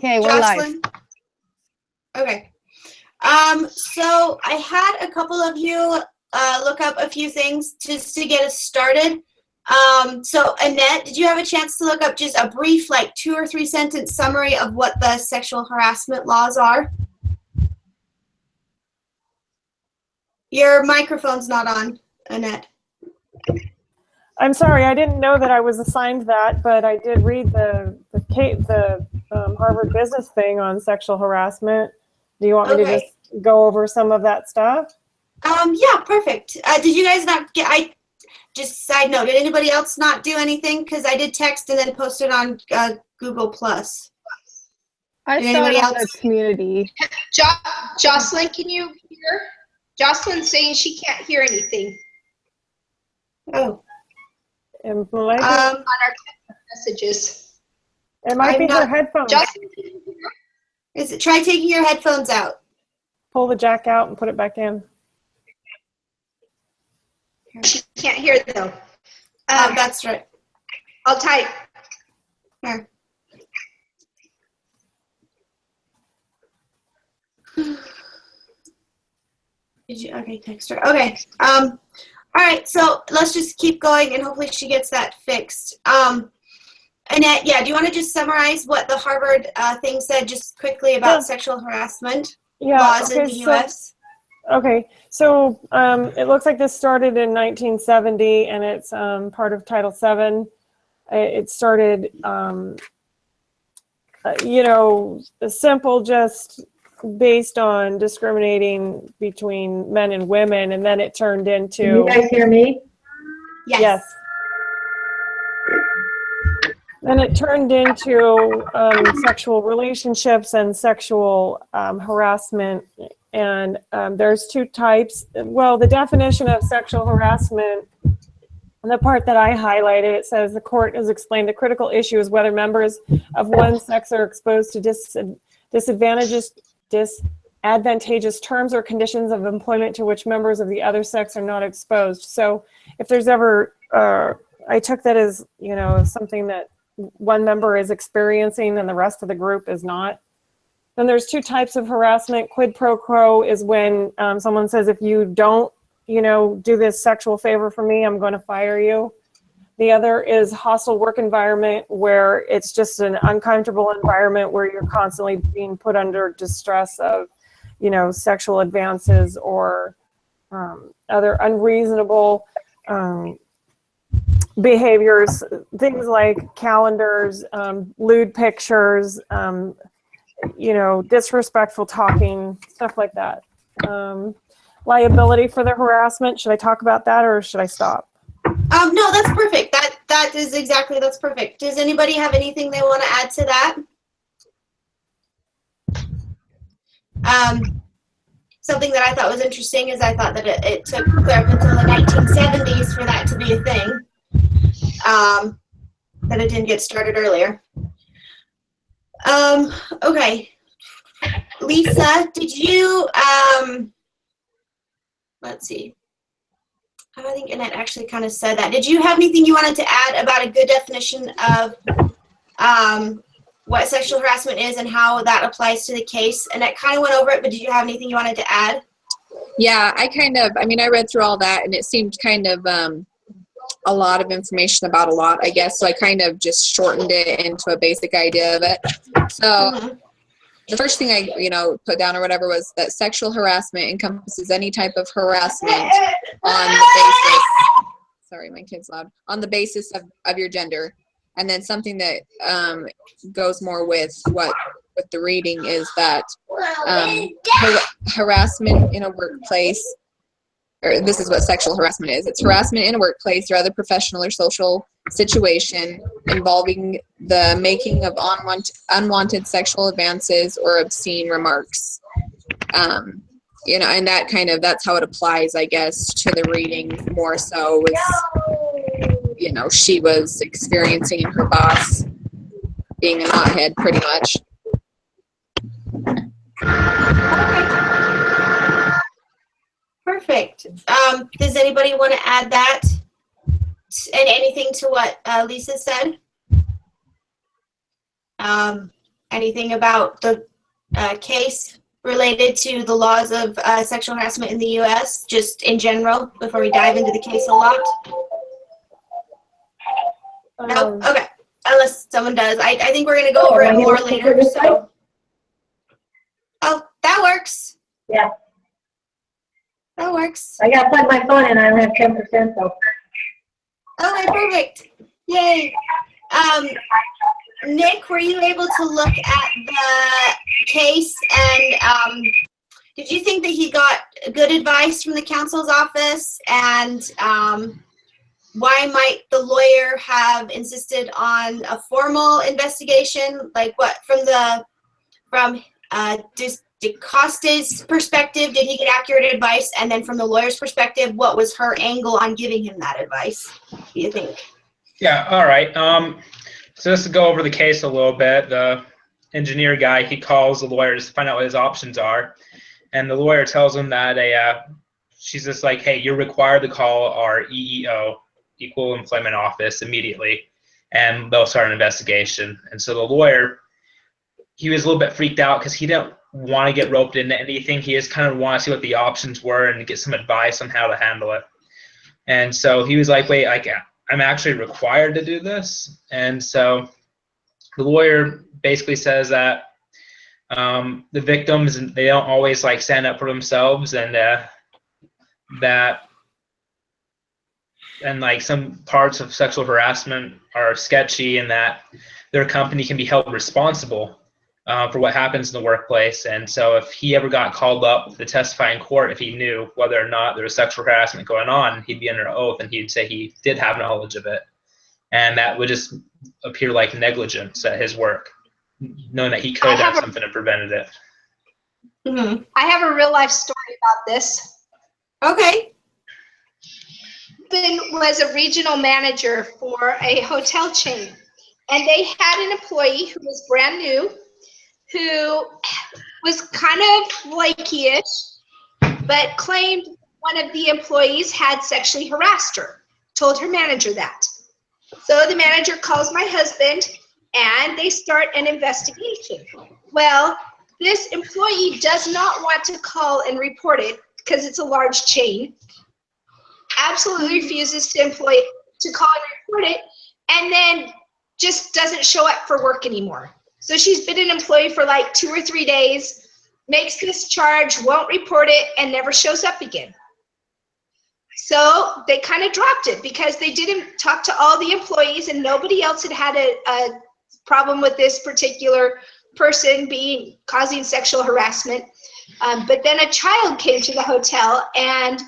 Okay, we're live. Jocelyn? Okay. So I had a couple of you look up a few things just to get us started. So Annette, did you have a chance to look up just a brief, like 2 or 3 sentence summary of what the sexual harassment laws are? Your microphone's not on, Annette. I'm sorry, I didn't know that I was assigned that, but I did read the Harvard Business thing on sexual harassment. Do you want me to just go over some of that stuff? Yeah, perfect. Did you guys not get, just side note, did anybody else not do anything? Because I did text and then post it on Google+. I saw it on the community. Jocelyn, can you hear? Jocelyn's saying she can't hear anything. Oh. On our messages. It might be her headphones. Jocelyn, try taking your headphones out. Pull the jack out and put it back in. She can't hear though. That's right. I'll type. Here. Did you? Okay, text her. Okay. All right, so let's just keep going and hopefully she gets that fixed. Annette, yeah, do you want to just summarize what the Harvard thing said just quickly about sexual harassment laws in the U.S.? Okay, so it looks like this started in 1970 and it's part of Title VII. It started, simple, just based on discriminating between men and women, and then it turned into... Can you guys hear me? Yes. Then it turned into sexual relationships and sexual harassment, and there's 2 types. Well, the definition of sexual harassment, the part that I highlighted, it says the court has explained the critical issue is whether members of one sex are exposed to disadvantageous terms or conditions of employment to which members of the other sex are not exposed. So if there's ever, I took that as, something that one member is experiencing and the rest of the group is not. Then there's 2 types of harassment. Quid pro quo is when someone says, if you don't, do this sexual favor for me, I'm going to fire you. The other is hostile work environment, where it's just an uncomfortable environment where you're constantly being put under distress of, sexual advances or other unreasonable behaviors, things like calendars, lewd pictures, disrespectful talking, stuff like that. Liability for the harassment, should I talk about that or should I stop? No, that's perfect. That's perfect. Does anybody have anything they want to add to that? Something that I thought was interesting is I thought that it took clear up until the 1970s for that to be a thing. That it didn't get started earlier. Okay. Lisa, did you, let's see. I think Annette actually kind of said that. Did you have anything you wanted to add about a good definition of what sexual harassment is and how that applies to the case? Annette kind of went over it, but did you have anything you wanted to add? Yeah, I read through all that and it seemed kind of a lot of information about a lot, I guess. So I kind of just shortened it into a basic idea of it. So the first thing I, put down or whatever was that sexual harassment encompasses any type of harassment on the basis, sorry, my kid's loud, on the basis of your gender. And then something that goes more with the reading is that harassment in a workplace, or this is what sexual harassment is. It's harassment in a workplace or other professional or social situation involving the making of unwanted sexual advances or obscene remarks. And that's how it applies, I guess, to the reading more so was, she was experiencing her boss being a knothead pretty much. Perfect. Does anybody want to add that and anything to what Lisa said? anything about the case related to the laws of sexual harassment in the U.S., just in general, before we dive into the case a lot? No? Okay. Unless someone does. I think we're going to go over it more later. So. Oh, that works. Yeah. That works. I got to plug my phone in. I only have 10%, so. Okay, perfect. Yay. Nick, were you able to look at the case, and did you think that he got good advice from the counsel's office? And why might the lawyer have insisted on a formal investigation? Like what, from DeCosta's perspective, did he get accurate advice? And then from the lawyer's perspective, what was her angle on giving him that advice, do you think? Yeah, all right. So just to go over the case a little bit, the engineer guy, he calls the lawyer to find out what his options are. And the lawyer tells him that she's just like, hey, you're required to call our EEO, Equal Employment Office, immediately, and they'll start an investigation. And so the lawyer, he was a little bit freaked out because he didn't want to get roped into anything. He just kind of wanted to see what the options were and get some advice on how to handle it. And so he was like, wait, I'm actually required to do this? And so the lawyer basically says that the victims, they don't always like stand up for themselves, and like some parts of sexual harassment are sketchy, and that their company can be held responsible for what happens in the workplace. And so if he ever got called up to testify in court, if he knew whether or not there was sexual harassment going on, he'd be under oath and he'd say he did have knowledge of it. And that would just appear like negligence at his work, knowing that he could have something that prevented it. Mm-hmm. I have a real life story about this. Okay. Ben was a regional manager for a hotel chain, and they had an employee who was brand new, who was kind of flaky-ish, but claimed one of the employees had sexually harassed her, told her manager that. So the manager calls my husband, and they start an investigation. Well, this employee does not want to call and report it because it's a large chain, absolutely refuses to call and report it, and then just doesn't show up for work anymore. So she's been an employee for like 2 or 3 days, makes this charge, won't report it, and never shows up again. So they kind of dropped it because they didn't talk to all the employees, and nobody else had a problem with this particular person causing sexual harassment. But then a child came to the hotel, and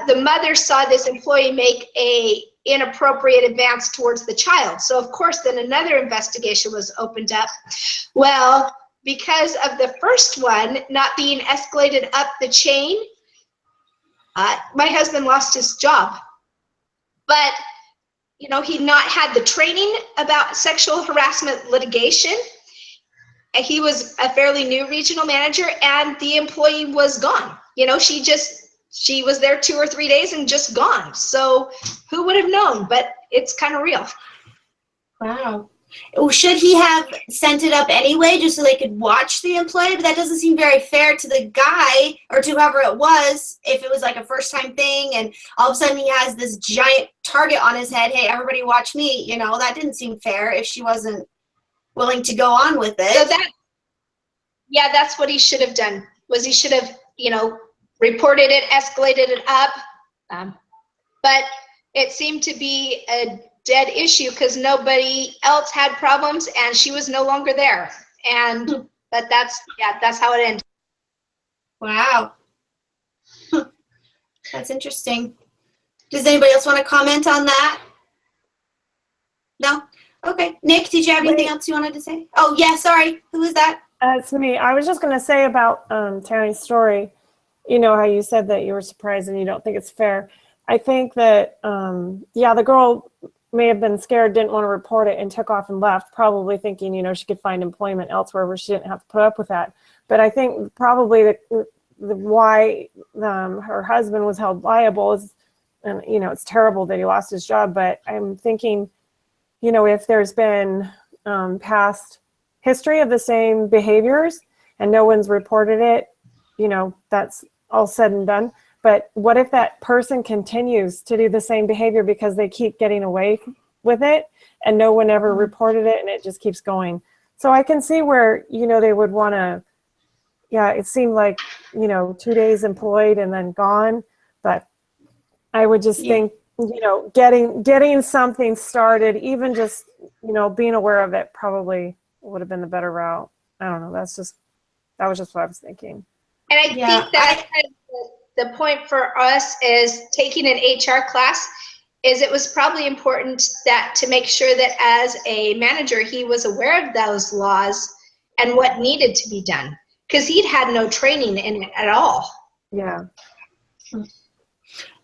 the mother saw this employee make a inappropriate advance towards the child. So of course, then another investigation was opened up. Well, because of the first one not being escalated up the chain, my husband lost his job. But he'd not had the training about sexual harassment litigation. And he was a fairly new regional manager, and the employee was gone. She was there 2 or 3 days and just gone. So who would have known? But it's kind of real. Wow. Should he have sent it up anyway just so they could watch the employee? But that doesn't seem very fair to the guy or to whoever it was, if it was like a first time thing and all of a sudden he has this giant target on his head. Hey, everybody watch me. That didn't seem fair if she wasn't willing to go on with it. So that's what he should have done, was he should have, reported it, escalated it up. But it seemed to be a dead issue because nobody else had problems and she was no longer there. But that's how it ended. Wow. That's interesting. Does anybody else want to comment on that? No? Okay. Nick, did you have anything else you wanted to say? Oh, yeah, sorry. Who was that? It's me. I was just going to say about Tanny's story, how you said that you were surprised and you don't think it's fair. I think that, the girl may have been scared, didn't want to report it, and took off and left, probably thinking, she could find employment elsewhere where she didn't have to put up with that. But I think probably why her husband was held liable is, and it's terrible that he lost his job, but I'm thinking, if there's been past history of the same behaviors and no one's reported it, that's all said and done. But what if that person continues to do the same behavior because they keep getting away with it and no one ever reported it and it just keeps going? So I can see where, they would want to, it seemed like, 2 days employed and then gone. But I would just think, getting something started, even just, being aware of it probably would have been the better route. I don't know. That was just what I was thinking. And I think that the point for us is taking an HR class is it was probably important that to make sure that as a manager, he was aware of those laws and what needed to be done, because he'd had no training in it at all. Yeah.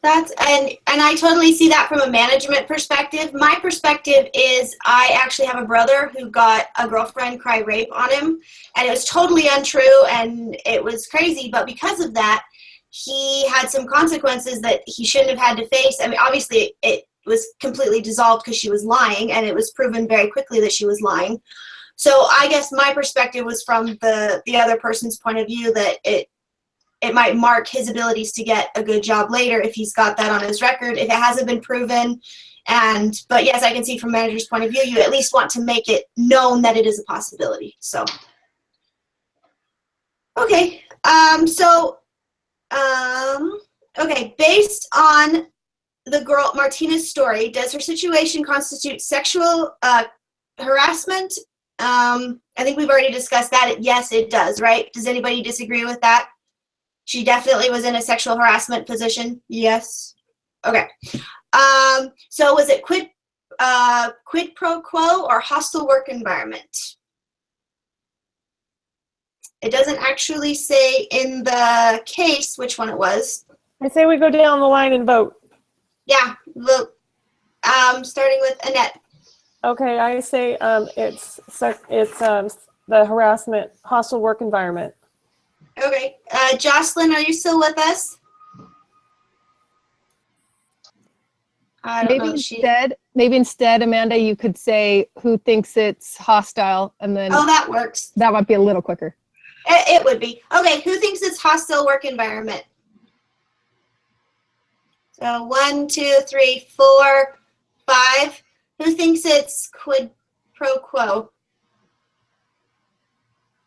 And I totally see that from a management perspective. My perspective is I actually have a brother who got a girlfriend cry rape on him, and it was totally untrue and it was crazy, but because of that, he had some consequences that he shouldn't have had to face. I mean, obviously it was completely dissolved because she was lying, and it was proven very quickly that she was lying. So I guess my perspective was from the other person's point of view, that it might mark his abilities to get a good job later if he's got that on his record, if it hasn't been proven. But yes, I can see from manager's point of view, you at least want to make it known that it is a possibility. So, okay. Okay, based on the girl Martina's story, does her situation constitute sexual harassment? I think we've already discussed that. Yes, it does, right? Does anybody disagree with that? She definitely was in a sexual harassment position. Yes. Okay. So was it quid pro quo or hostile work environment? It doesn't actually say in the case which one it was. I say we go down the line and vote. Yeah, vote. Starting with Annette. Okay, I say it's the harassment, hostile work environment. Okay, Jocelyn, are you still with us? I don't know. Maybe instead, Amanda, you could say who thinks it's hostile, and then that works. That might be a little quicker. It would be. Okay, who thinks it's hostile work environment? So 1, 2, 3, 4, 5. Who thinks it's quid pro quo?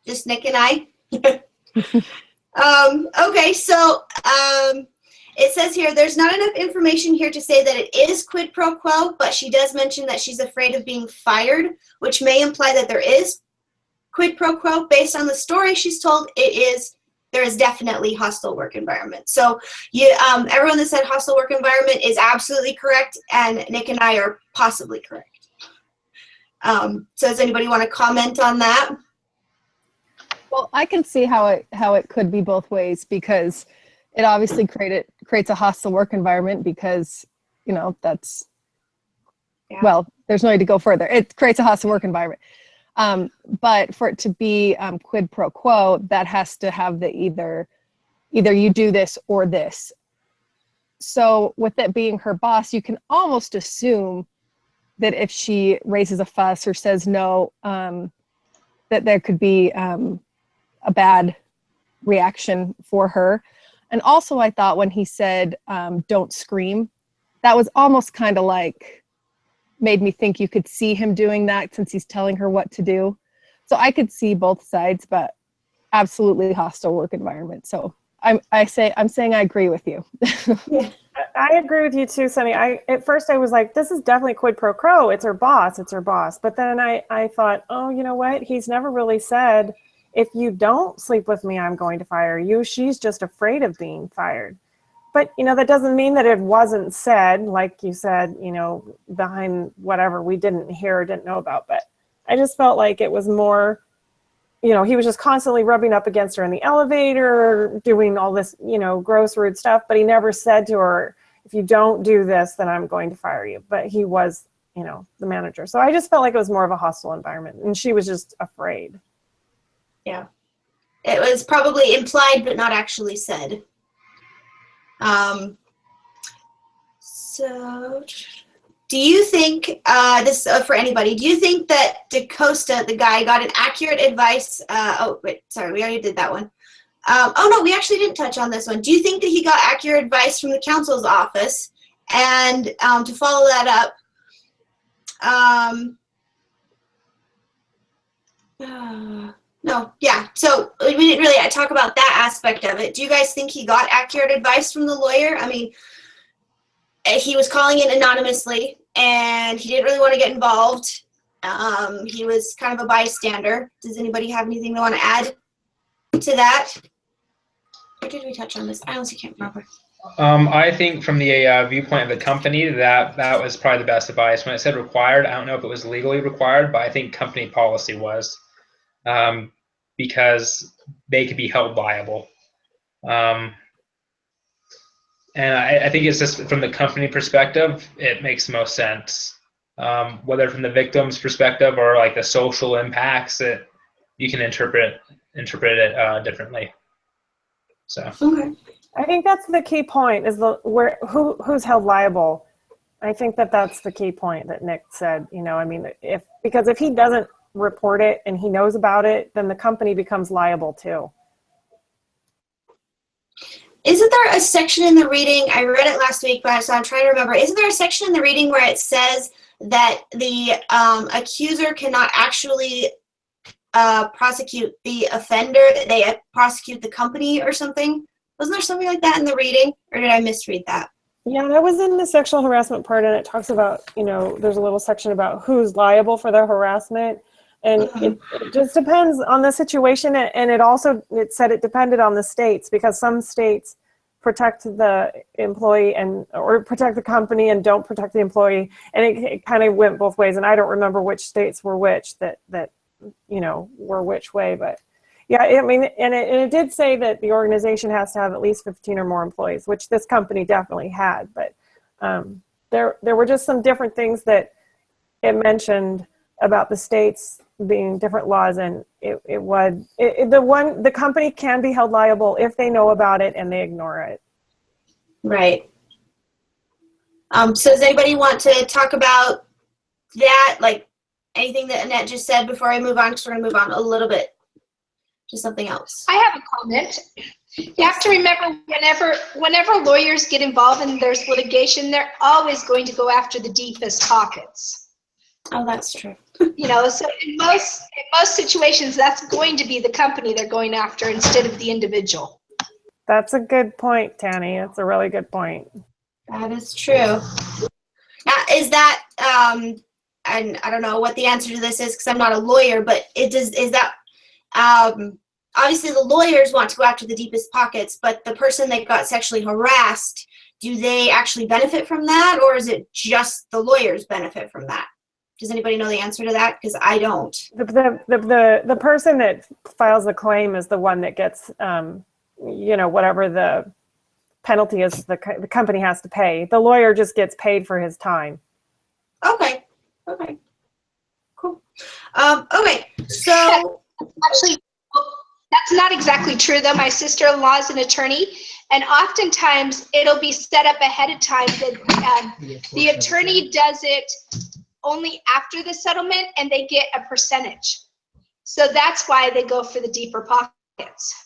Just Nick and I? Okay, so it says here, there's not enough information here to say that it is quid pro quo, but she does mention that she's afraid of being fired, which may imply that there is quid pro quo. Based on the story she's told, there is definitely hostile work environment. So everyone that said hostile work environment is absolutely correct, and Nick and I are possibly correct. So does anybody want to comment on that? Well, I can see how it could be both ways, because it obviously creates a hostile work environment because, that's, well, there's no need to go further. It creates a hostile work environment. But for it to be quid pro quo, that has to have the either you do this or this. So with it being her boss, you can almost assume that if she raises a fuss or says no, that there could be a bad reaction for her. And also I thought when he said, don't scream, that was almost kind of like, made me think you could see him doing that since he's telling her what to do. So I could see both sides, but absolutely hostile work environment. So I'm saying I agree with you. Yeah. I agree with you too, Sunny. At first I was like, this is definitely quid pro quo. It's her boss. But then I thought, oh, you know what? He's never really said, if you don't sleep with me, I'm going to fire you. She's just afraid of being fired. But, that doesn't mean that it wasn't said, like you said, behind whatever we didn't hear or didn't know about. But I just felt like it was more, he was just constantly rubbing up against her in the elevator, doing all this, gross, rude stuff. But he never said to her, if you don't do this, then I'm going to fire you. But he was, the manager. So I just felt like it was more of a hostile environment. And she was just afraid. Yeah. It was probably implied, but not actually said. So Do you think, this is for anybody, do you think that DaCosta, the guy, got an accurate advice? Oh, wait, sorry, we already did that one. Oh, no, we actually didn't touch on this one. Do you think that he got accurate advice from the council's office? And to follow that up, no, yeah. So we didn't really talk about that aspect of it. Do you guys think he got accurate advice from the lawyer? I mean, he was calling in anonymously, and he didn't really want to get involved. He was kind of a bystander. Does anybody have anything they want to add to that? Or did we touch on this? I honestly can't remember. I think from the viewpoint of the company, that was probably the best advice. When it said required, I don't know if it was legally required, but I think company policy was, because they could be held liable. And I think it's just from the company perspective, it makes most sense. Whether from the victim's perspective or like the social impacts, you can interpret it differently. So. Okay. I think that's the key point, is who's held liable. I think that's the key point that Nick said. You know, I mean, because if he doesn't report it and he knows about it, then the company becomes liable too. Isn't there a section in the reading, I read it last week, but so I'm trying to remember, isn't there a section in the reading where it says that the accuser cannot actually prosecute the offender, that they prosecute the company or something? Wasn't there something like that in the reading, or did I misread that? Yeah, that was in the sexual harassment part, and it talks about, you know, there's a little section about who's liable for the harassment, and it just depends on the situation, and it said it depended on the states, because some states protect the employee or protect the company and don't protect the employee, and it kind of went both ways, and I don't remember which states were which that you know were which way, but. Yeah, I mean, and it did say that the organization has to have at least 15 or more employees, which this company definitely had. But there were just some different things that it mentioned about the states being different laws, and the company can be held liable if they know about it and they ignore it. Right. So does anybody want to talk about that, like anything that Annette just said before I move on? Because we're going to move on a little bit. Just something else. I have a comment. You have to remember, whenever lawyers get involved and there's litigation, they're always going to go after the deepest pockets. Oh, that's true. You know, so in most situations, that's going to be the company they're going after instead of the individual. That's a good point, Tanny. That's a really good point. That is true. Now, is that, and I don't know what the answer to this is because I'm not a lawyer, but is that, obviously the lawyers want to go after the deepest pockets, but the person that got sexually harassed, do they actually benefit from that, or is it just the lawyers benefit from that? Does anybody know the answer to that? Because I don't. The person that files the claim is the one that gets, you know, whatever the penalty is the company has to pay. The lawyer just gets paid for his time. Okay. Cool. Okay, so... Actually, that's not exactly true, though. My sister-in-law is an attorney, and oftentimes it'll be set up ahead of time that the attorney does it only after the settlement, and they get a percentage. So that's why they go for the deeper pockets.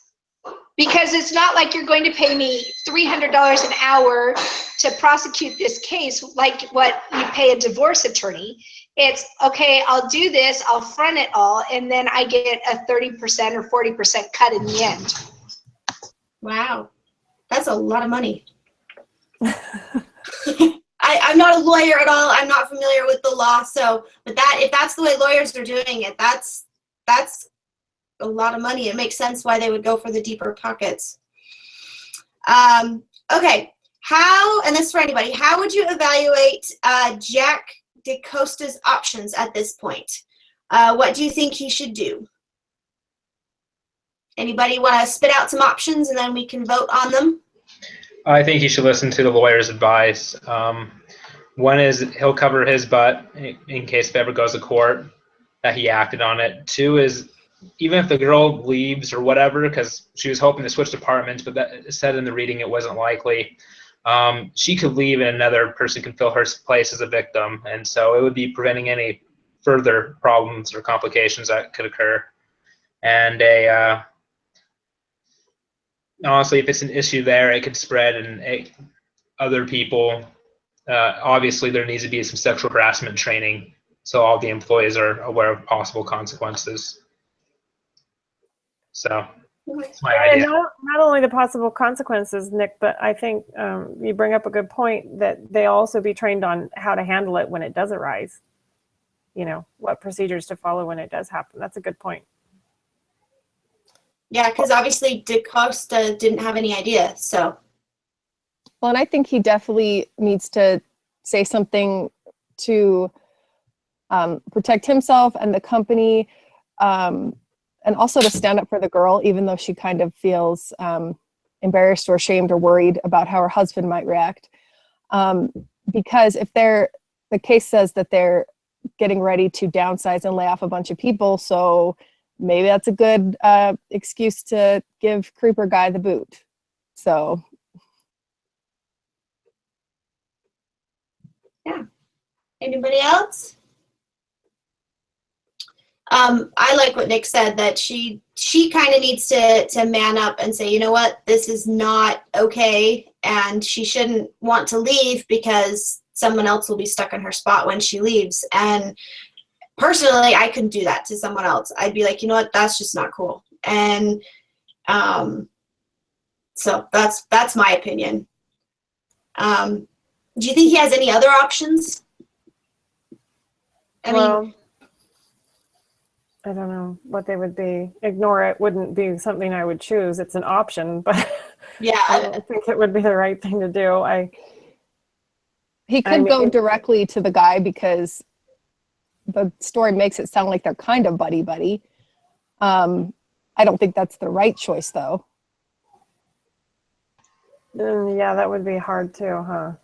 Because it's not like you're going to pay me $300 an hour to prosecute this case like what you pay a divorce attorney. It's, okay, I'll do this, I'll front it all, and then I get a 30% or 40% cut in the end. Wow. That's a lot of money. I'm not a lawyer at all. I'm not familiar with the law. So, but if that's the way lawyers are doing it, that's a lot of money. It makes sense why they would go for the deeper pockets. Okay. And this is for anybody, how would you evaluate Jack DaCosta's options at this point? What do you think he should do? Anybody want to spit out some options and then we can vote on them? I think he should listen to the lawyer's advice. One is he'll cover his butt in case it ever goes to court that he acted on it. Two is even if the girl leaves or whatever, because she was hoping to switch departments, but that said in the reading it wasn't likely. she could leave and another person can fill her place as a victim. And so it would be preventing any further problems or complications that could occur. And honestly, if it's an issue there, it could spread and other people. Obviously, there needs to be some sexual harassment training so all the employees are aware of possible consequences. So that's my And idea. not only the possible consequences, Nick, but I think you bring up a good point that they also be trained on how to handle it when it does arise. You know, what procedures to follow when it does happen. That's a good point. Yeah, because obviously DaCosta didn't have any idea, so. Well, and I think he definitely needs to say something to protect himself and the company, and also to stand up for the girl, even though she kind of feels embarrassed or ashamed or worried about how her husband might react. Because if the case says that they're getting ready to downsize and lay off a bunch of people, so maybe that's a good excuse to give creeper guy the boot. So. Yeah. Anybody else? I like what Nick said, that she kind of needs to man up and say, you know what, this is not okay, and she shouldn't want to leave because someone else will be stuck in her spot when she leaves. And personally, I couldn't do that to someone else. I'd be like, you know what, that's just not cool. And so that's my opinion. Do you think he has any other options? I mean, I don't know what they would be. Ignore it wouldn't be something I would choose. It's an option, but yeah, I don't think it would be the right thing to do. He could go directly to the guy because the story makes it sound like they're kind of buddy-buddy. I don't think that's the right choice, though. Yeah, that would be hard too, huh?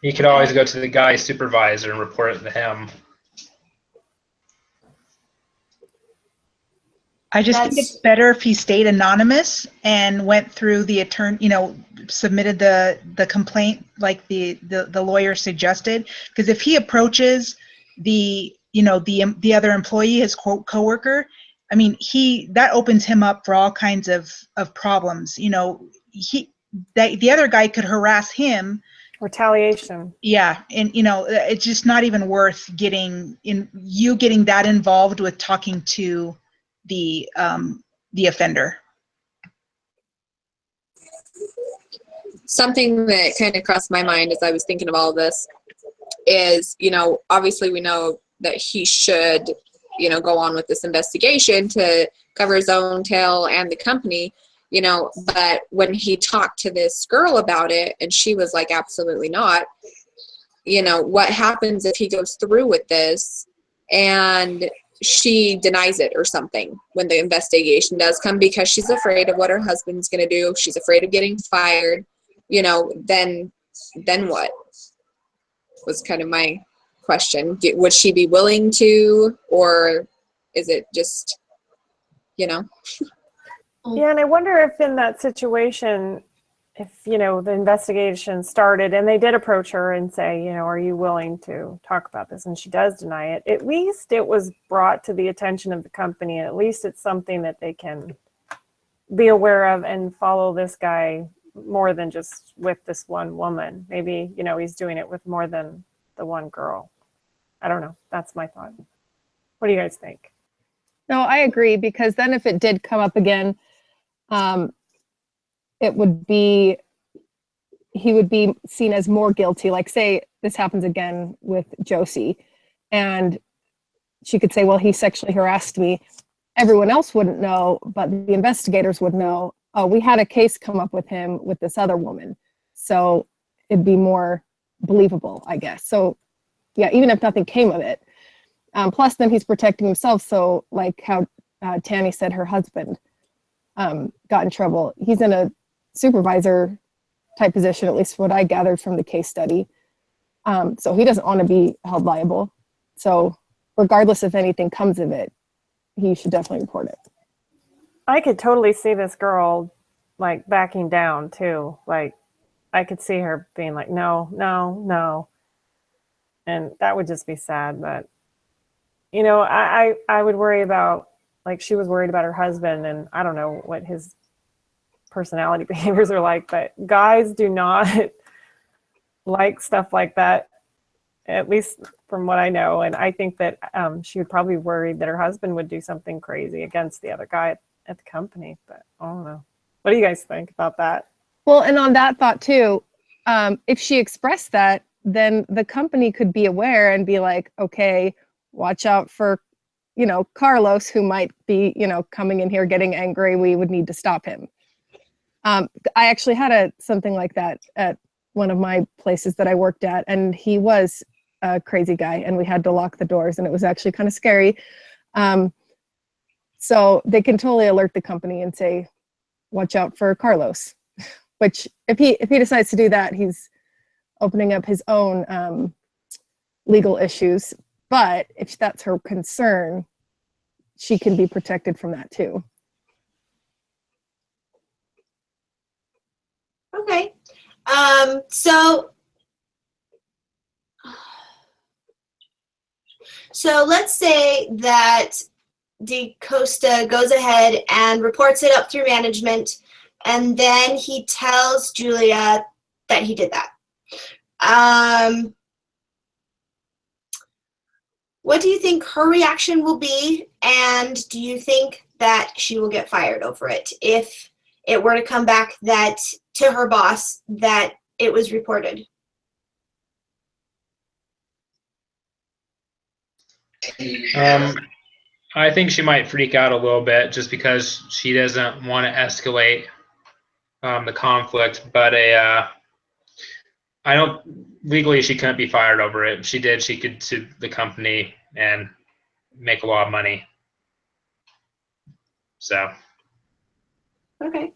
You could always go to the guy's supervisor and report it to him. I just think it's better if he stayed anonymous and went through the attorney, submitted the complaint like the lawyer suggested. Because if he approaches the other employee, his coworker, I mean, that opens him up for all kinds of problems. The other guy could harass him. Retaliation. Yeah, and it's just not even worth getting that involved with talking to the offender. Something that kind of crossed my mind as I was thinking of all of this is, obviously we know that he should, go on with this investigation to cover his own tail and the company, but when he talked to this girl about it and she was like, absolutely not, what happens if he goes through with this and she denies it or something when the investigation does come because she's afraid of what her husband's going to do. She's afraid of getting fired, then what was kind of my question. Would she be willing to, or is it just, Yeah, and I wonder if in that situation, if, the investigation started and they did approach her and say, are you willing to talk about this? And she does deny it. At least it was brought to the attention of the company. And at least it's something that they can be aware of and follow this guy more than just with this one woman. Maybe, he's doing it with more than the one girl. I don't know. That's my thought. What do you guys think? No, I agree, because then if it did come up again, he would be seen as more guilty. Like, say this happens again with Josie, and she could say, well, he sexually harassed me. Everyone else wouldn't know, but the investigators would know, oh, we had a case come up with him with this other woman. So it'd be more believable, I guess. So yeah, even if nothing came of it. Plus then he's protecting himself. So like how Tanny said her husband got in trouble. He's in a supervisor type position, at least what I gathered from the case study. So he doesn't want to be held liable. So regardless if anything comes of it, he should definitely report it. I could totally see this girl like backing down too. Like, I could see her being like, no, no, no. And that would just be sad. But, you know, I would worry about, like she was worried about her husband, and I don't know what his personality behaviors are like, but guys do not like stuff like that, at least from what I know. And I think that she would probably worry that her husband would do something crazy against the other guy at the company. But I don't know. What do you guys think about that? Well, and on that thought too, if she expressed that, then the company could be aware and be like, okay, watch out for, you know, Carlos, who might be, you know, coming in here getting angry. We would need to stop him. I actually had something like that at one of my places that I worked at, and he was a crazy guy, and we had to lock the doors, and it was actually kind of scary. So they can totally alert the company and say, watch out for Carlos, which if he decides to do that, he's opening up his own legal issues. But if that's her concern, she can be protected from that too. Okay. So let's say that DaCosta goes ahead and reports it up through management, and then he tells Julia that he did that. What do you think her reaction will be, and do you think that she will get fired over it if it were to come back that to her boss that it was reported? I think she might freak out a little bit just because she doesn't want to escalate the conflict. But I don't legally she couldn't be fired over it. If she did, she could sue the company and make a lot of money. So. Okay.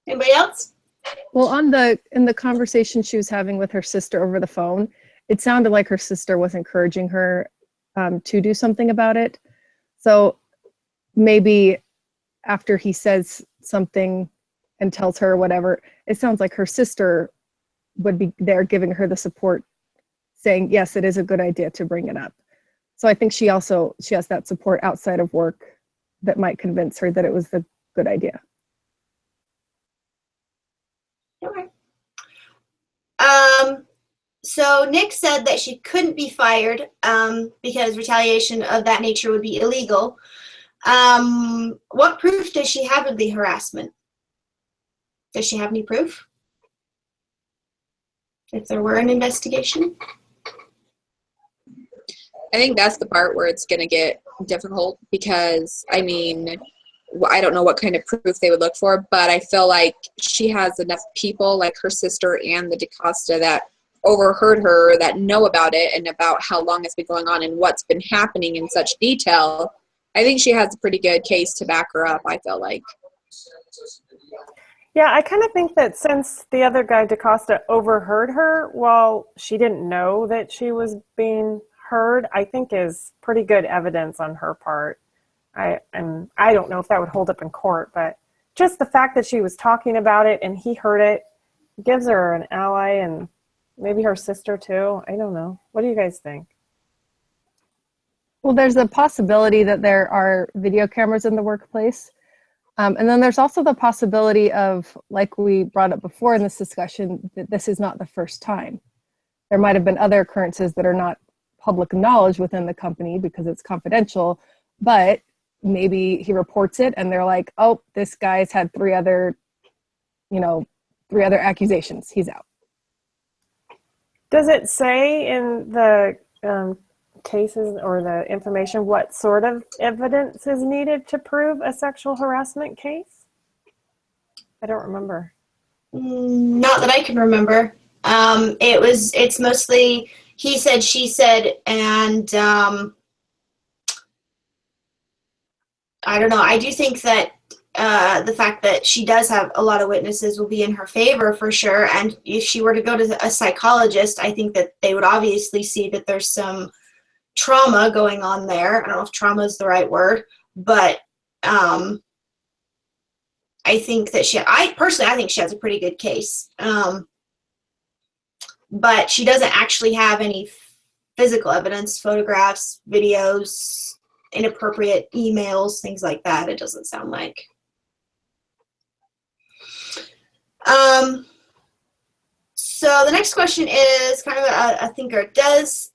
Anybody else? Well, in the conversation she was having with her sister over the phone, it sounded like her sister was encouraging her to do something about it. So maybe after he says something and tells her whatever, it sounds like her sister would be there giving her the support, saying, yes, it is a good idea to bring it up. So I think she has that support outside of work that might convince her that it was the good idea. Okay. So Nick said that she couldn't be fired because retaliation of that nature would be illegal. What proof does she have of the harassment? Does she have any proof? If there were an investigation? I think that's the part where it's going to get difficult because, I mean, I don't know what kind of proof they would look for, but I feel like she has enough people, like her sister and the DaCosta, that overheard her, that know about it and about how long it's been going on and what's been happening in such detail. I think she has a pretty good case to back her up, I feel like. Yeah, I kind of think that since the other guy, DaCosta, overheard her while she didn't know that she was being heard, I think is pretty good evidence on her part. I don't know if that would hold up in court, but just the fact that she was talking about it and he heard it gives her an ally, and maybe her sister too. I don't know. What do you guys think? Well, there's a possibility that there are video cameras in the workplace. And then there's also the possibility of, like we brought up before in this discussion, that this is not the first time. There might have been other occurrences that are not public knowledge within the company because it's confidential, but maybe he reports it and they're like, oh, this guy's had three other accusations. He's out. Does it say in the cases or the information what sort of evidence is needed to prove a sexual harassment case? I don't remember. Not that I can remember. It's mostly he said, she said, and I don't know. I do think that the fact that she does have a lot of witnesses will be in her favor for sure. And if she were to go to a psychologist, I think that they would obviously see that there's some trauma going on there. I don't know if trauma is the right word, but I think that I think she has a pretty good case. but she doesn't actually have any physical evidence, photographs, videos, inappropriate emails, things like that, it doesn't sound like. So the next question is kind of a thinker. Does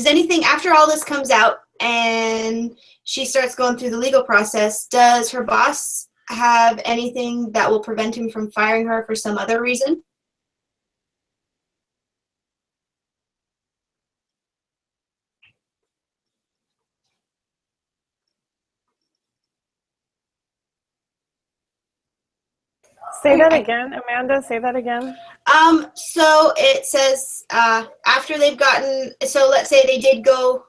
anything, after all this comes out and she starts going through the legal process, does her boss have anything that will prevent him from firing her for some other reason? Say that again, Amanda. Say that again. So it says after they've gotten, so let's say they did go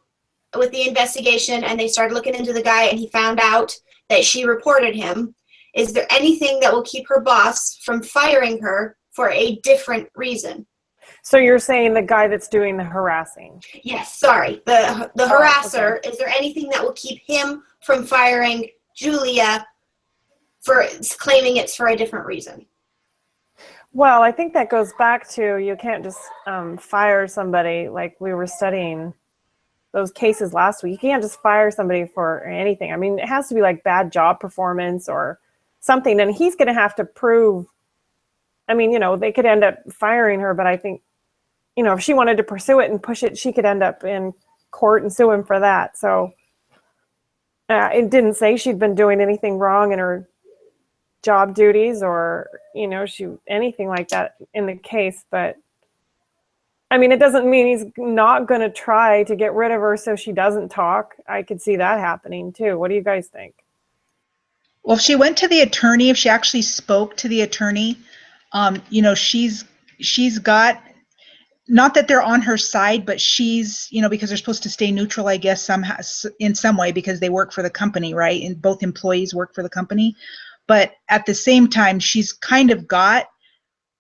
with the investigation and they started looking into the guy and he found out that she reported him. Is there anything that will keep her boss from firing her for a different reason? So you're saying the guy that's doing the harassing? Yes, sorry. The harasser, okay. Is there anything that will keep him from firing Julia for claiming it's for a different reason? Well, I think that goes back to, you can't just fire somebody, like we were studying those cases last week. You can't just fire somebody for anything. I mean, it has to be like bad job performance or something, and he's going to have to prove, I mean, you know, they could end up firing her, but I think, you know, if she wanted to pursue it and push it, she could end up in court and sue him for that. So it didn't say she'd been doing anything wrong in her job duties or, you know, anything like that in the case. But I mean, it doesn't mean he's not going to try to get rid of her so she doesn't talk. I could see that happening too. What do you guys think? Well, if she went to the attorney, if she actually spoke to the attorney, you know, she's got, not that they're on her side, but she's, you know, because they're supposed to stay neutral, I guess, somehow, in some way, because they work for the company, right? And both employees work for the company. But at the same time, she's kind of got,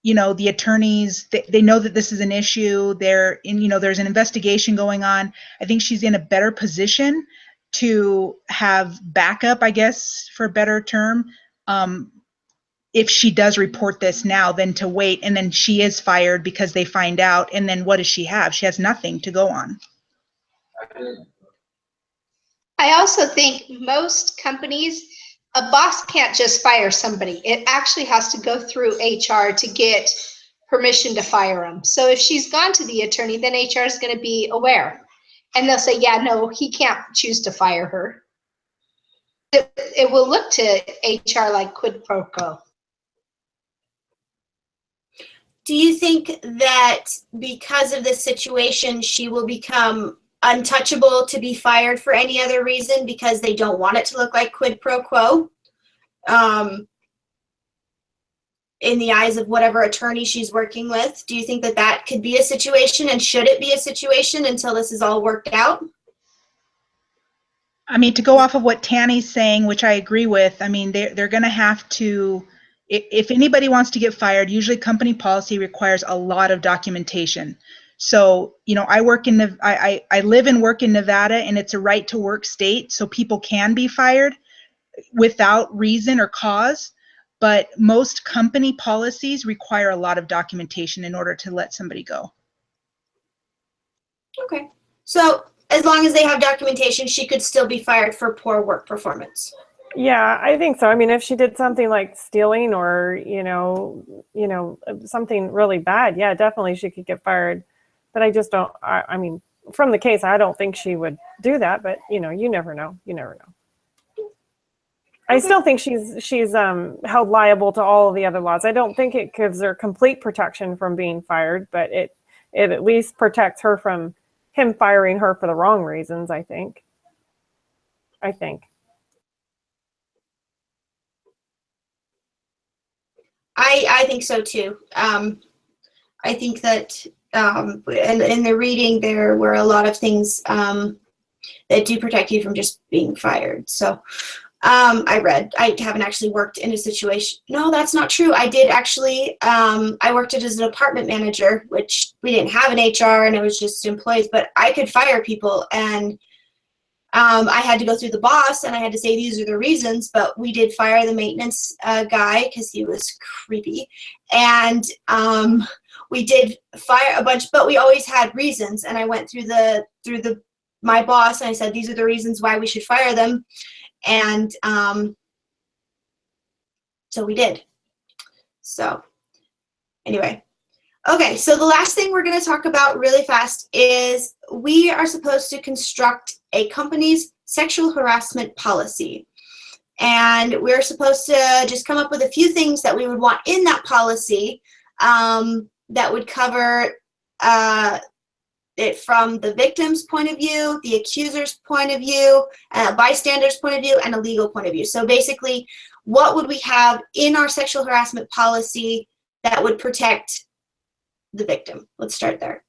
you know, the attorneys, they know that this is an issue. They're in, you know, there's an investigation going on. I think she's in a better position to have backup, I guess, for a better term, if she does report this now, than to wait and then she is fired because they find out, and then what does she have? She has nothing to go on. I also think most companies, a boss can't just fire somebody. It actually has to go through HR to get permission to fire them. So if she's gone to the attorney, then HR is going to be aware. And they'll say, yeah, no, he can't choose to fire her. It will look to HR like quid pro quo. Do you think that because of this situation, she will become untouchable to be fired for any other reason because they don't want it to look like quid pro quo in the eyes of whatever attorney she's working with? Do you think that that could be a situation, and should it be a situation until this is all worked out? I mean, to go off of what Tanny's saying, which I agree with, I mean, they're going to have to, if anybody wants to get fired, usually company policy requires a lot of documentation. So, you know, I live and work in Nevada, and it's a right to work state, so people can be fired without reason or cause, but most company policies require a lot of documentation in order to let somebody go. Okay. So as long as they have documentation, she could still be fired for poor work performance. Yeah, I think so. I mean, if she did something like stealing or, you know, something really bad, yeah, definitely she could get fired. But I just don't, I mean, from the case, I don't think she would do that, but you know, you never know. You never know. I still think she's held liable to all of the other laws. I don't think it gives her complete protection from being fired, but it at least protects her from him firing her for the wrong reasons, I think. I think so too. I think that in the reading there were a lot of things that do protect you from just being fired. So I haven't actually worked in a situation. No, that's not true. I did actually. I worked as an apartment manager, which we didn't have an HR and it was just employees, but I could fire people, and I had to go through the boss and I had to say these are the reasons, but we did fire the maintenance guy because he was creepy. And We did fire a bunch, but we always had reasons. And I went through my boss and I said, these are the reasons why we should fire them. And so we did. So anyway. Okay, so the last thing we're going to talk about really fast is we are supposed to construct a company's sexual harassment policy. And we're supposed to just come up with a few things that we would want in that policy that would cover it from the victim's point of view, the accuser's point of view, bystander's point of view, and a legal point of view. So basically, what would we have in our sexual harassment policy that would protect the victim? Let's start there.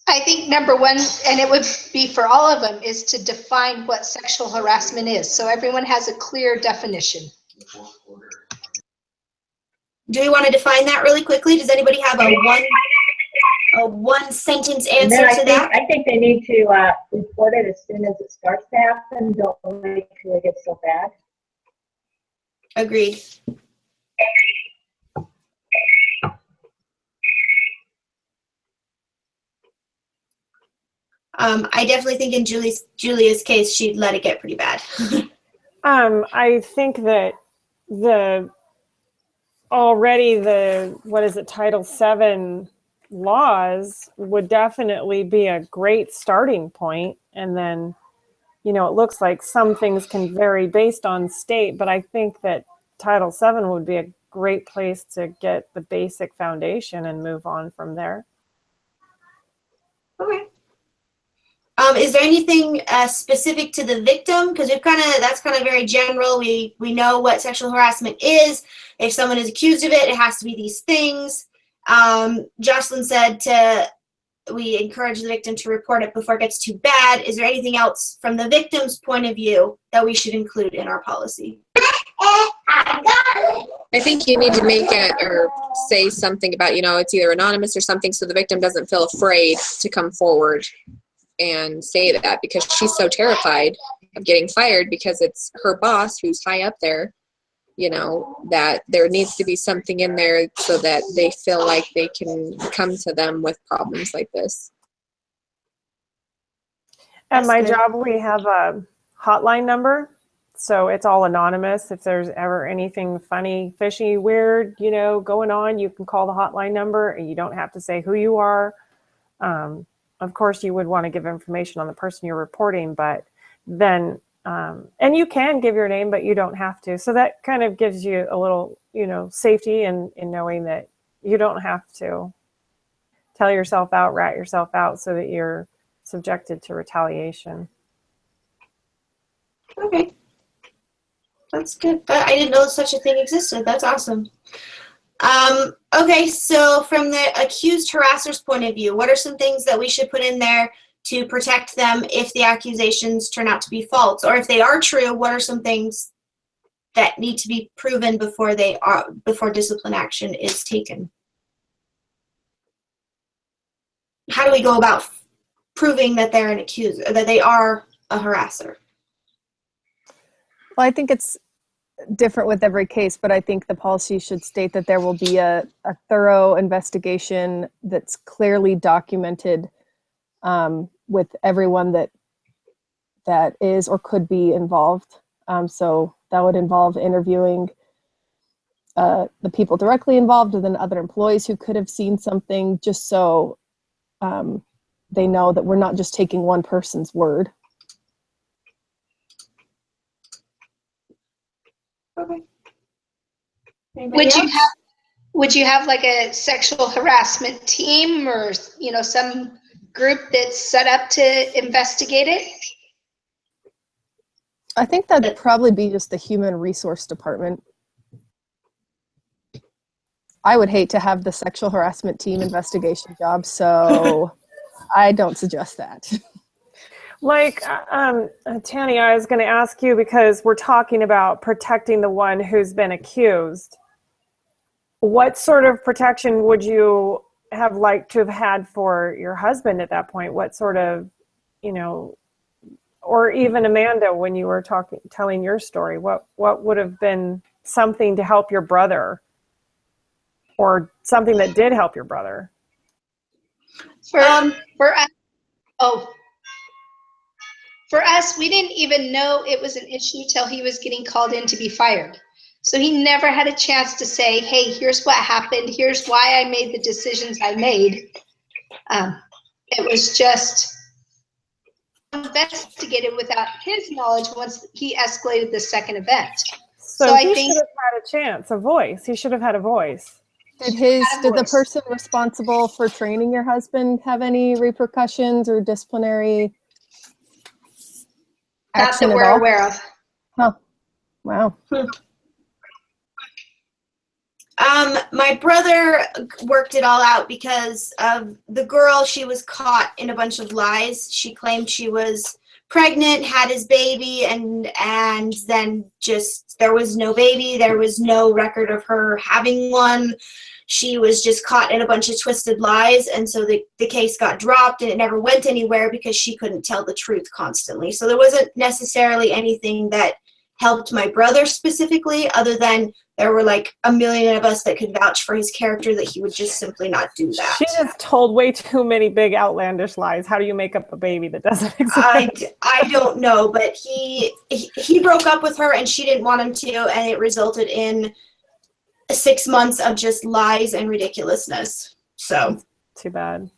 I think number one, and it would be for all of them, is to define what sexual harassment is. So everyone has a clear definition. Do we want to define that really quickly? Does anybody have a one sentence answer to that? I think they need to report it as soon as it starts to happen. Don't wait till it gets so bad. Agreed. I definitely think in Julia's case, she'd let it get pretty bad. I think that Title VII laws would definitely be a great starting point. And then, it looks like some things can vary based on state, but I think that Title VII would be a great place to get the basic foundation and move on from there. Okay. Is there anything specific to the victim? Because that's kind of very general. We know what sexual harassment is. If someone is accused of it, it has to be these things. Jocelyn said we encourage the victim to report it before it gets too bad. Is there anything else from the victim's point of view that we should include in our policy? I think you need to make it or say something about, it's either anonymous or something so the victim doesn't feel afraid to come forward and say that, because she's so terrified of getting fired because it's her boss who's high up there, that there needs to be something in there so that they feel like they can come to them with problems like this. At my job, we have a hotline number, so it's all anonymous. If there's ever anything funny, fishy, weird, going on, you can call the hotline number and you don't have to say who you are. Of course, you would want to give information on the person you're reporting, but then, and you can give your name, but you don't have to. So that kind of gives you a little, safety in knowing that you don't have to tell yourself out, rat yourself out so that you're subjected to retaliation. Okay. That's good. I didn't know such a thing existed. That's awesome. Okay, so from the accused harasser's point of view, what are some things that we should put in there to protect them if the accusations turn out to be false? Or if they are true, what are some things that need to be proven before discipline action is taken? How do we go about proving that they're an accuser, that they are a harasser? Well, I think it's different with every case, but I think the policy should state that there will be a thorough investigation that's clearly documented with everyone that is or could be involved. So that would involve interviewing the people directly involved and then other employees who could have seen something, just so they know that we're not just taking one person's word. Okay. Would you have like a sexual harassment team or some group that's set up to investigate it? I think that'd probably be just the human resource department. I would hate to have the sexual harassment team investigation job, so I don't suggest that. Like, Tanya, I was going to ask you, because we're talking about protecting the one who's been accused. What sort of protection would you have liked to have had for your husband at that point? What sort of, or even Amanda, when you were telling your story, what would have been something to help your brother or something that did help your brother. For us, for us, we didn't even know it was an issue till he was getting called in to be fired. So he never had a chance to say, hey, here's what happened. Here's why I made the decisions I made. It was just investigated without his knowledge once he escalated the second event. So I he think should have had a chance, a voice. He should have had a voice. Did the person responsible for training your husband have any repercussions or disciplinary not action that at we're all? aware of. Huh. Wow. My brother worked it all out because of the girl. She was caught in a bunch of lies. She claimed she was pregnant, had his baby, and then just there was no baby. There was no record of her having one. She was just caught in a bunch of twisted lies, and so the case got dropped, and it never went anywhere because she couldn't tell the truth constantly. So there wasn't necessarily anything that helped my brother specifically, other than there were like a million of us that could vouch for his character that he would just simply not do that. She has told way too many big outlandish lies. How do you make up a baby that doesn't exist? I don't know, but he broke up with her and she didn't want him to, and it resulted in 6 months of just lies and ridiculousness. So too bad.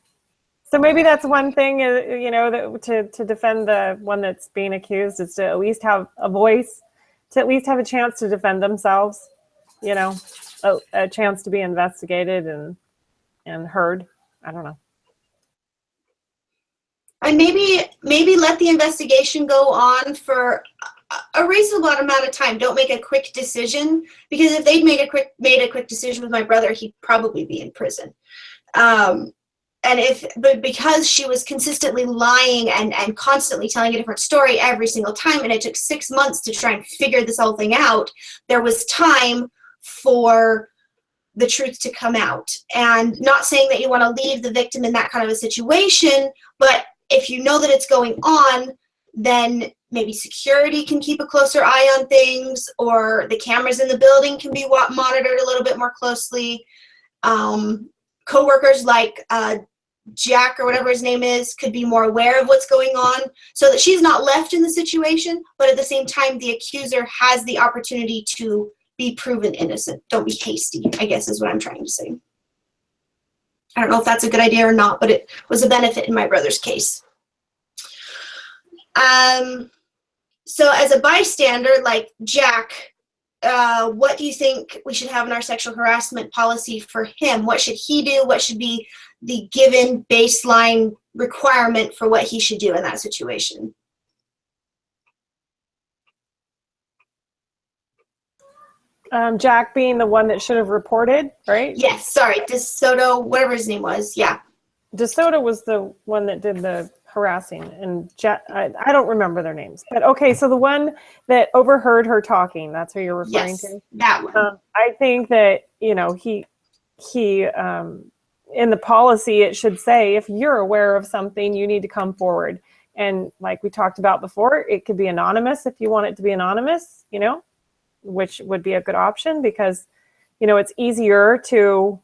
So maybe that's one thing, you know, that to defend the one that's being accused is to at least have a voice, to at least have a chance to defend themselves, you know, a chance to be investigated and heard. I don't know. And maybe let the investigation go on for a reasonable amount of time. Don't make a quick decision, because if they'd made a quick decision with my brother, he'd probably be in prison. But because she was consistently lying and constantly telling a different story every single time, and it took 6 months to try and figure this whole thing out, there was time for the truth to come out. And not saying that you want to leave the victim in that kind of a situation, but if you know that it's going on, then maybe security can keep a closer eye on things, or the cameras in the building can be monitored a little bit more closely. Coworkers like Jack, or whatever his name is, could be more aware of what's going on, so that she's not left in the situation, but at the same time the accuser has the opportunity to be proven innocent. Don't be hasty, I guess is what I'm trying to say. I don't know if that's a good idea or not, but it was a benefit in my brother's case. So as a bystander like Jack, what do you think we should have in our sexual harassment policy for him? What should he do? What should be the given baseline requirement for what he should do in that situation? Jack being the one that should have reported, right? Yes, sorry, DeSoto, whatever his name was, yeah. DeSoto was the one that did the harassing, and Jack, I don't remember their names. But okay, so the one that overheard her talking, that's who you're referring to? Yes, that one. I think that, you know, he in the policy, it should say, if you're aware of something, you need to come forward. And like we talked about before, it could be anonymous if you want it to be anonymous, you know, which would be a good option, because, you know, it's easier to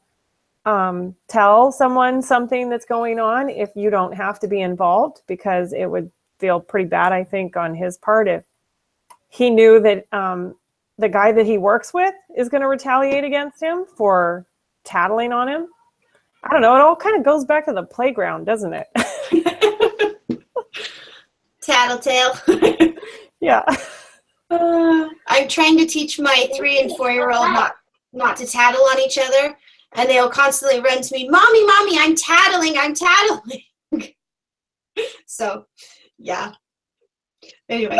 tell someone something that's going on if you don't have to be involved, because it would feel pretty bad, I think, on his part if he knew that the guy that he works with is going to retaliate against him for tattling on him. I don't know. It all kind of goes back to the playground, doesn't it? Tattletale. Yeah. I'm trying to teach my 3- and 4-year-old not to tattle on each other, and they'll constantly run to me, "Mommy, Mommy, I'm tattling, I'm tattling." So, yeah. Anyway.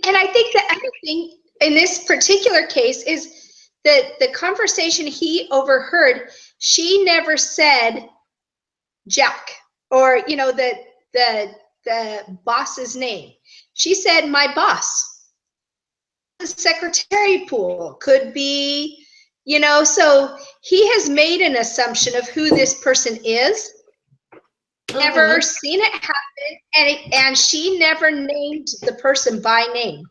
And I think the other thing in this particular case is that the conversation he overheard, she never said Jack, or, you know, the boss's name. She said my boss. The secretary pool could be, you know, so he has made an assumption of who this person is, never seen it happen, and she never named the person by name.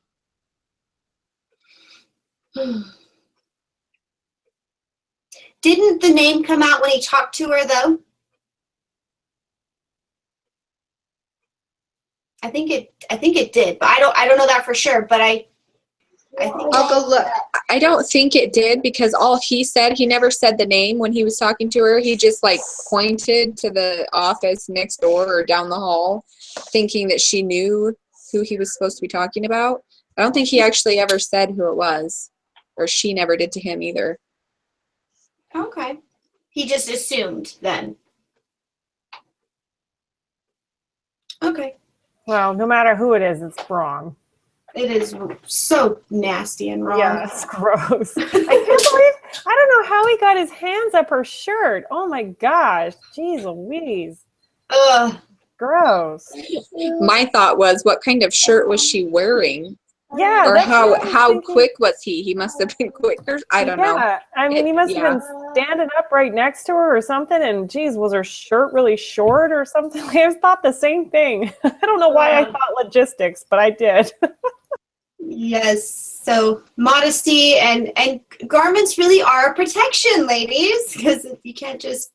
Didn't the name come out when he talked to her, though? I think it did, but I don't know that for sure. But I think I'll go look. I don't think it did, because all he said, he never said the name when he was talking to her. He just like pointed to the office next door or down the hall, thinking that she knew who he was supposed to be talking about. I don't think he actually ever said who it was, or she never did to him either. Okay. He just assumed then. Okay. Well, no matter who it is, it's wrong. It is so nasty and wrong. Yeah, it's gross. I can't believe, I don't know how he got his hands up her shirt. Oh my gosh. Jeez Louise. Ugh. Gross. My thought was, what kind of shirt was she wearing? Yeah. Or that's what I was how thinking. quick was he? He must have been quicker. I don't know. Yeah, I mean, he must have been standing up right next to her or something. And geez, was her shirt really short or something? I thought the same thing. I don't know why I thought logistics, but I did. Yes. So modesty and garments really are a protection, ladies, because you can't just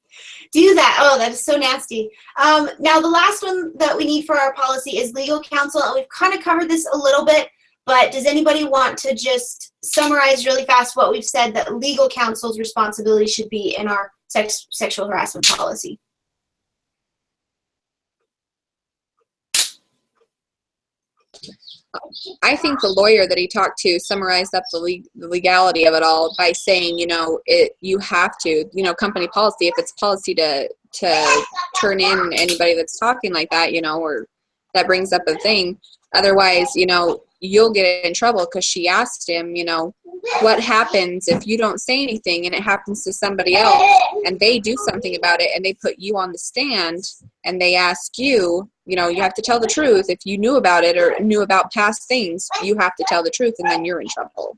do that. Oh, that is so nasty. Now, the last one that we need for our policy is legal counsel. And we've kind of covered this a little bit, but does anybody want to just summarize really fast what we've said that legal counsel's responsibility should be in our sexual harassment policy? I think the lawyer that he talked to summarized up the legality of it all by saying, you have to, company policy, if it's policy to turn in anybody that's talking like that, or that brings up a thing. Otherwise, you'll get in trouble, because she asked him, what happens if you don't say anything and it happens to somebody else and they do something about it and they put you on the stand and they ask you, you have to tell the truth. If you knew about it or knew about past things, you have to tell the truth, and then you're in trouble.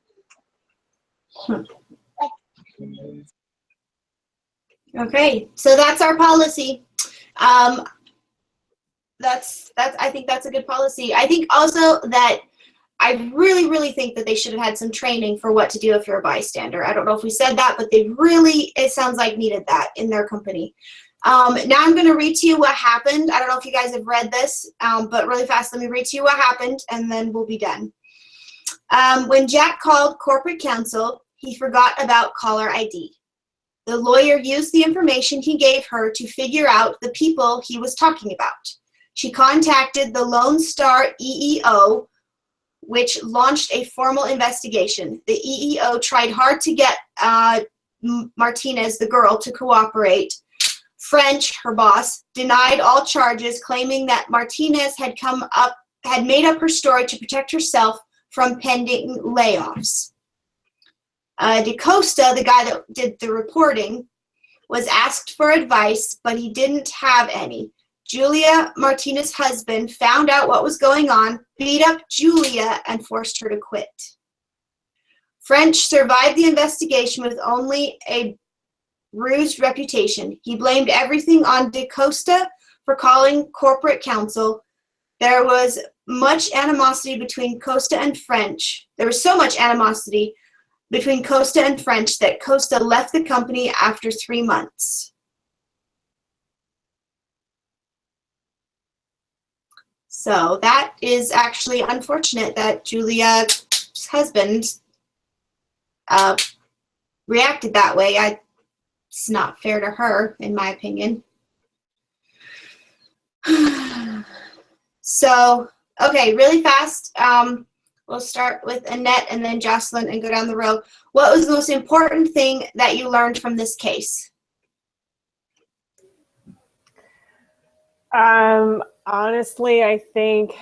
Okay, so that's our policy. I think that's a good policy. I think also that I really, really think that they should have had some training for what to do if you're a bystander. I don't know if we said that, but they really, it sounds like, needed that in their company. Now I'm going to read to you what happened. I don't know if you guys have read this, but really fast, let me read to you what happened, and then we'll be done. When Jack called corporate counsel, he forgot about caller ID. The lawyer used the information he gave her to figure out the people he was talking about. She contacted the Lone Star EEO, which launched a formal investigation. The EEO tried hard to get Martinez, the girl, to cooperate. French, her boss, denied all charges, claiming that Martinez had made up her story to protect herself from pending layoffs. DaCosta, the guy that did the reporting, was asked for advice, but he didn't have any. Julia, Martinez's husband, found out what was going on, beat up Julia, and forced her to quit. French survived the investigation with only a bruised reputation. He blamed everything on DaCosta for calling corporate counsel. There was much animosity between Costa and French. There was so much animosity between Costa and French that Costa left the company after 3 months. So that is actually unfortunate that Julia's husband reacted that way. It's not fair to her, in my opinion. So, okay, really fast. We'll start with Annette and then Jocelyn and go down the row. What was the most important thing that you learned from this case? Honestly, I think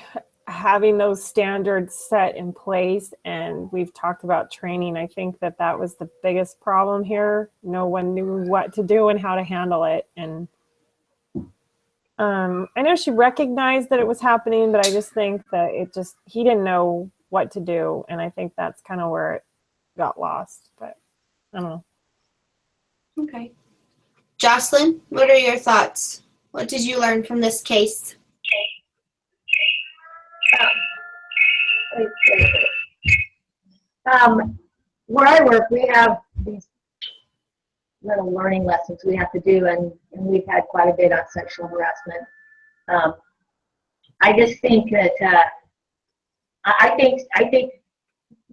having those standards set in place, and we've talked about training, I think that was the biggest problem here. No one knew what to do and how to handle it. And I know she recognized that it was happening, but I just think that he didn't know what to do. And I think that's kind of where it got lost, but I don't know. Okay. Jocelyn, what are your thoughts? What did you learn from this case? Where I work, we have these little learning lessons we have to do, and we've had quite a bit on sexual harassment. I just think that I think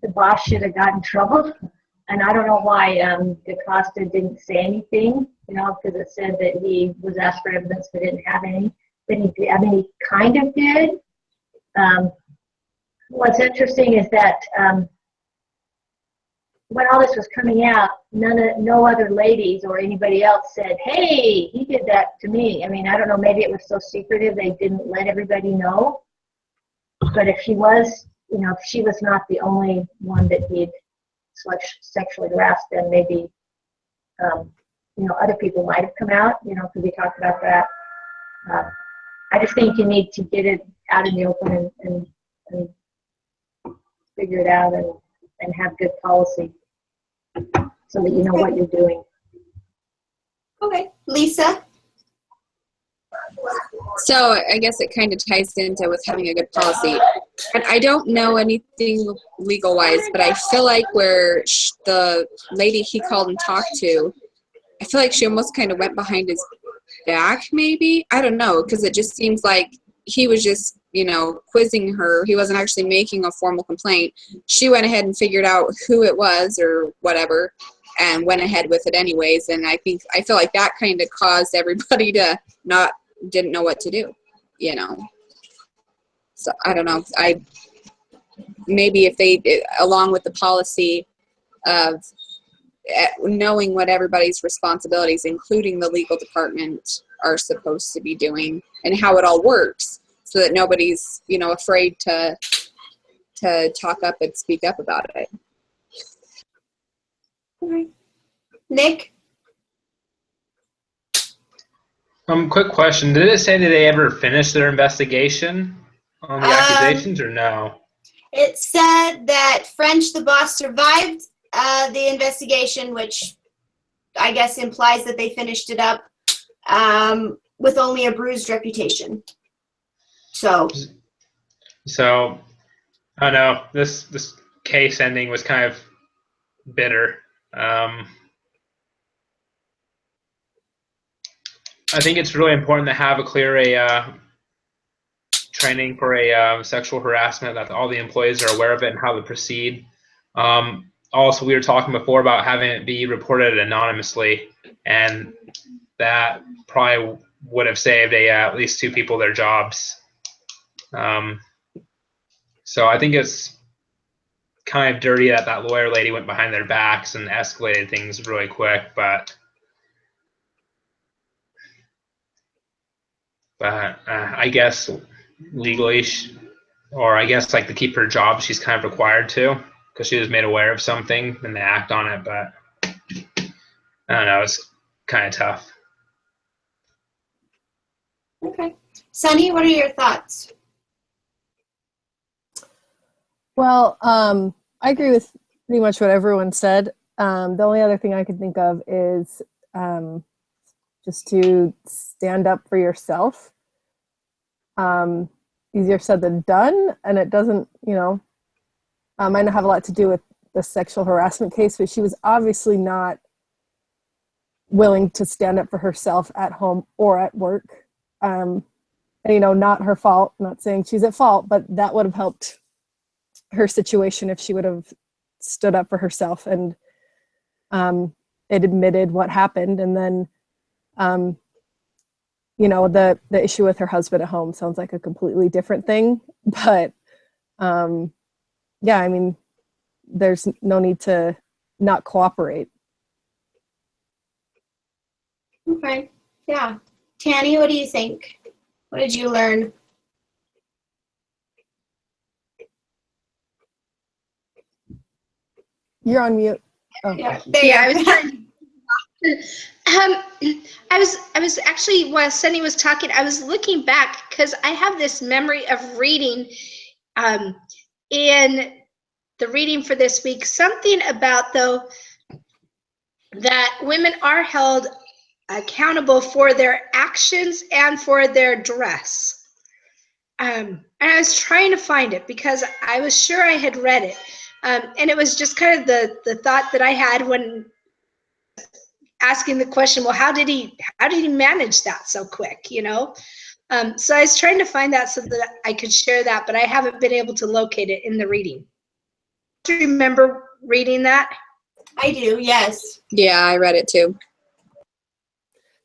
the boss should have gotten in trouble, and I don't know why DaCosta didn't say anything, you know, because it said that he was asked for evidence but didn't have any. But he, I mean, he kind of did. What's interesting is that when all this was coming out, no other ladies or anybody else said, "Hey, he did that to me." I mean, I don't know, maybe it was so secretive they didn't let everybody know. But if she was, you know, if she was not the only one that he'd sexually harassed, then maybe, you know, other people might have come out, you know, because we talked about that. I just think you need to get it out in the open and figure it out and have good policy so that you know what you're doing. Okay, Lisa? So I guess it kind of ties into with having a good policy. And I don't know anything legal-wise, but I feel like where the lady he called and talked to, I feel like she almost kind of went behind his back, maybe? I don't know, because it just seems like he was just, you know, quizzing her. He wasn't actually making a formal complaint. She went ahead and figured out who it was or whatever and went ahead with it anyways. And I feel like that kind of caused everybody to didn't know what to do, you know. So I don't know. Maybe if they, along with the policy of knowing what everybody's responsibilities, including the legal department, are supposed to be doing and how it all works, so that nobody's, you know, afraid to talk up and speak up about it. Nick? Quick question. Did it say that they ever finished their investigation on the accusations or no? It said that French, the boss, survived the investigation, which I guess implies that they finished it up with only a bruised reputation. So I don't know. This case ending was kind of bitter. I think it's really important to have a clear training for sexual harassment, that all the employees are aware of it and how to proceed. Also, we were talking before about having it be reported anonymously, and that probably would have saved at least 2 people their jobs. So I think it's kind of dirty that that lawyer lady went behind their backs and escalated things really quick, but I guess legally, or I guess like to keep her job, she's kind of required to, because she was made aware of something and they act on it. But I don't know, it's kind of tough. okay, Sunny, what are your thoughts? Well, I agree with pretty much what everyone said. The only other thing I could think of is just to stand up for yourself. Easier said than done, and it doesn't, you know, might not have a lot to do with the sexual harassment case, but she was obviously not willing to stand up for herself at home or at work. And, you know, not her fault, not saying she's at fault, but that would have helped her situation if she would have stood up for herself and it admitted what happened. And then, you know, the issue with her husband at home sounds like a completely different thing, but yeah, I mean, there's no need to not cooperate. Okay, yeah. Tanny, what do you think? What did you learn? You're on mute. Oh. Yeah, there you I go. was trying I was actually, while Sunny was talking, I was looking back because I have this memory of reading in the reading for this week, something about, though, that women are held accountable for their actions and for their dress. And I was trying to find it because I was sure I had read it. And it was just kind of the thought that I had when asking the question, well, how did he manage that so quick, So I was trying to find that so that I could share that, but I haven't been able to locate it in the reading. Do you remember reading that? I do, yes. Yeah, I read it too.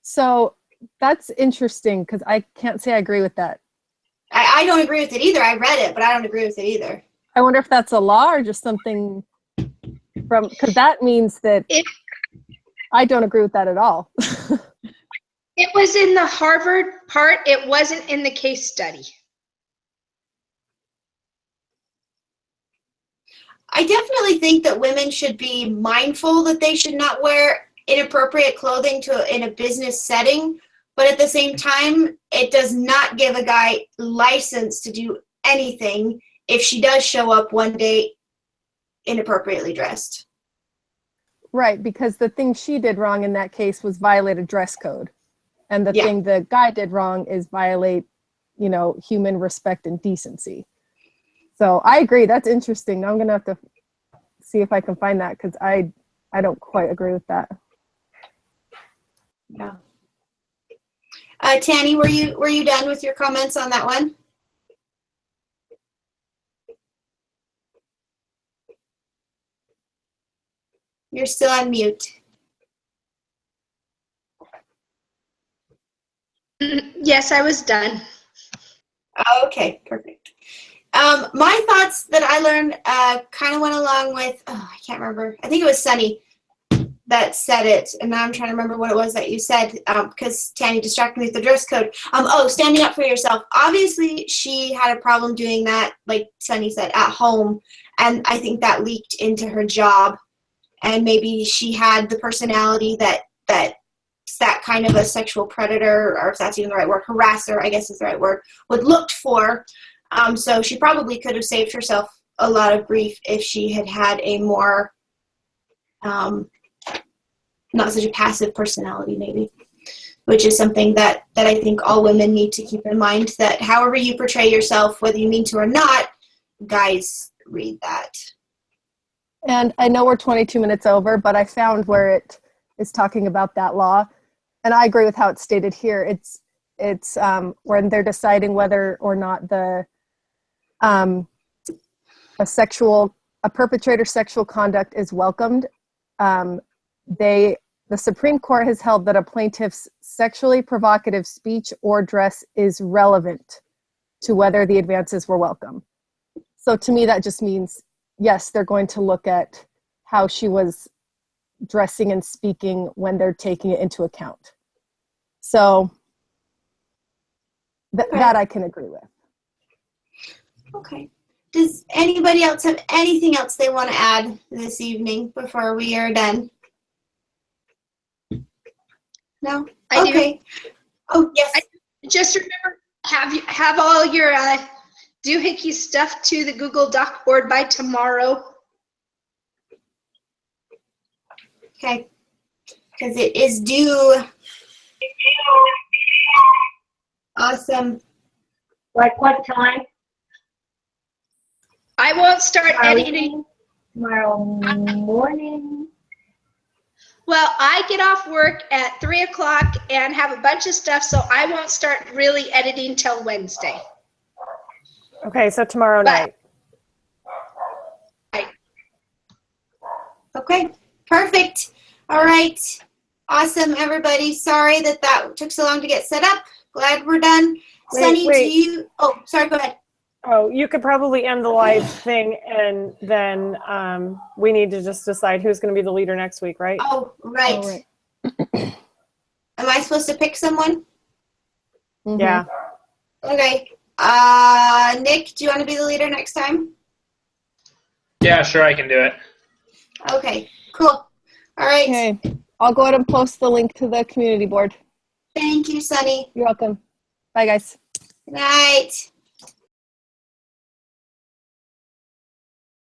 So that's interesting because I can't say I agree with that. I don't agree with it either. I read it, but I don't agree with it either. I wonder if that's a law or just something because that means that I don't agree with that at all. It was in the Harvard part. It wasn't in the case study. I definitely think that women should be mindful that they should not wear inappropriate clothing in a business setting, but at the same time, it does not give a guy license to do anything if she does show up one day inappropriately dressed. Right, because the thing she did wrong in that case was violate a dress code. And the thing the guy did wrong is violate, human respect and decency. So I agree. That's interesting. I'm going to have to see if I can find that because I don't quite agree with that. Yeah. Tanny, were you done with your comments on that one? You're still on mute. Yes, I was done. Okay, perfect. My thoughts that I learned kind of went along with, I can't remember. I think it was Sunny that said it, and now I'm trying to remember what it was that you said because Tanny distracted me with the dress code. Standing up for yourself. Obviously, she had a problem doing that, like Sunny said, at home, and I think that leaked into her job, and maybe she had the personality that kind of a sexual predator, or if that's even the right word, harasser, I guess is the right word, would look for. So she probably could have saved herself a lot of grief if she had had a more, not such a passive personality maybe, which is something that I think all women need to keep in mind, that however you portray yourself, whether you mean to or not, guys read that. And I know we're 22 minutes over, but I found where it is talking about that law. And I agree with how it's stated here. It's when they're deciding whether or not a perpetrator's sexual conduct is welcomed. The Supreme Court has held that a plaintiff's sexually provocative speech or dress is relevant to whether the advances were welcome. So to me, that just means, yes, they're going to look at how she was dressing and speaking when they're taking it into account. So that I can agree with. Okay. Does anybody else have anything else they want to add this evening before we are done? No? I do. Oh, yes. Just remember, have all your doohickey stuff to the Google Doc board by tomorrow. Okay. Because it is due. Awesome. Like what time? I won't start editing. Tomorrow morning. Well, I get off work at 3 o'clock and have a bunch of stuff, so I won't start really editing till Wednesday. Okay, so tomorrow night. Okay, perfect. All right. Awesome, everybody. Sorry that took so long to get set up. Glad we're done. Sunny, do you... Oh, sorry, go ahead. Oh, you could probably end the live thing, and then we need to just decide who's going to be the leader next week, right? Oh, right. Am I supposed to pick someone? Mm-hmm. Yeah. Okay. Nick, do you want to be the leader next time? Yeah, sure, I can do it. Okay, cool. All right. Okay. I'll go ahead and post the link to the community board. Thank you, Sunny. You're welcome. Bye, guys. Good night.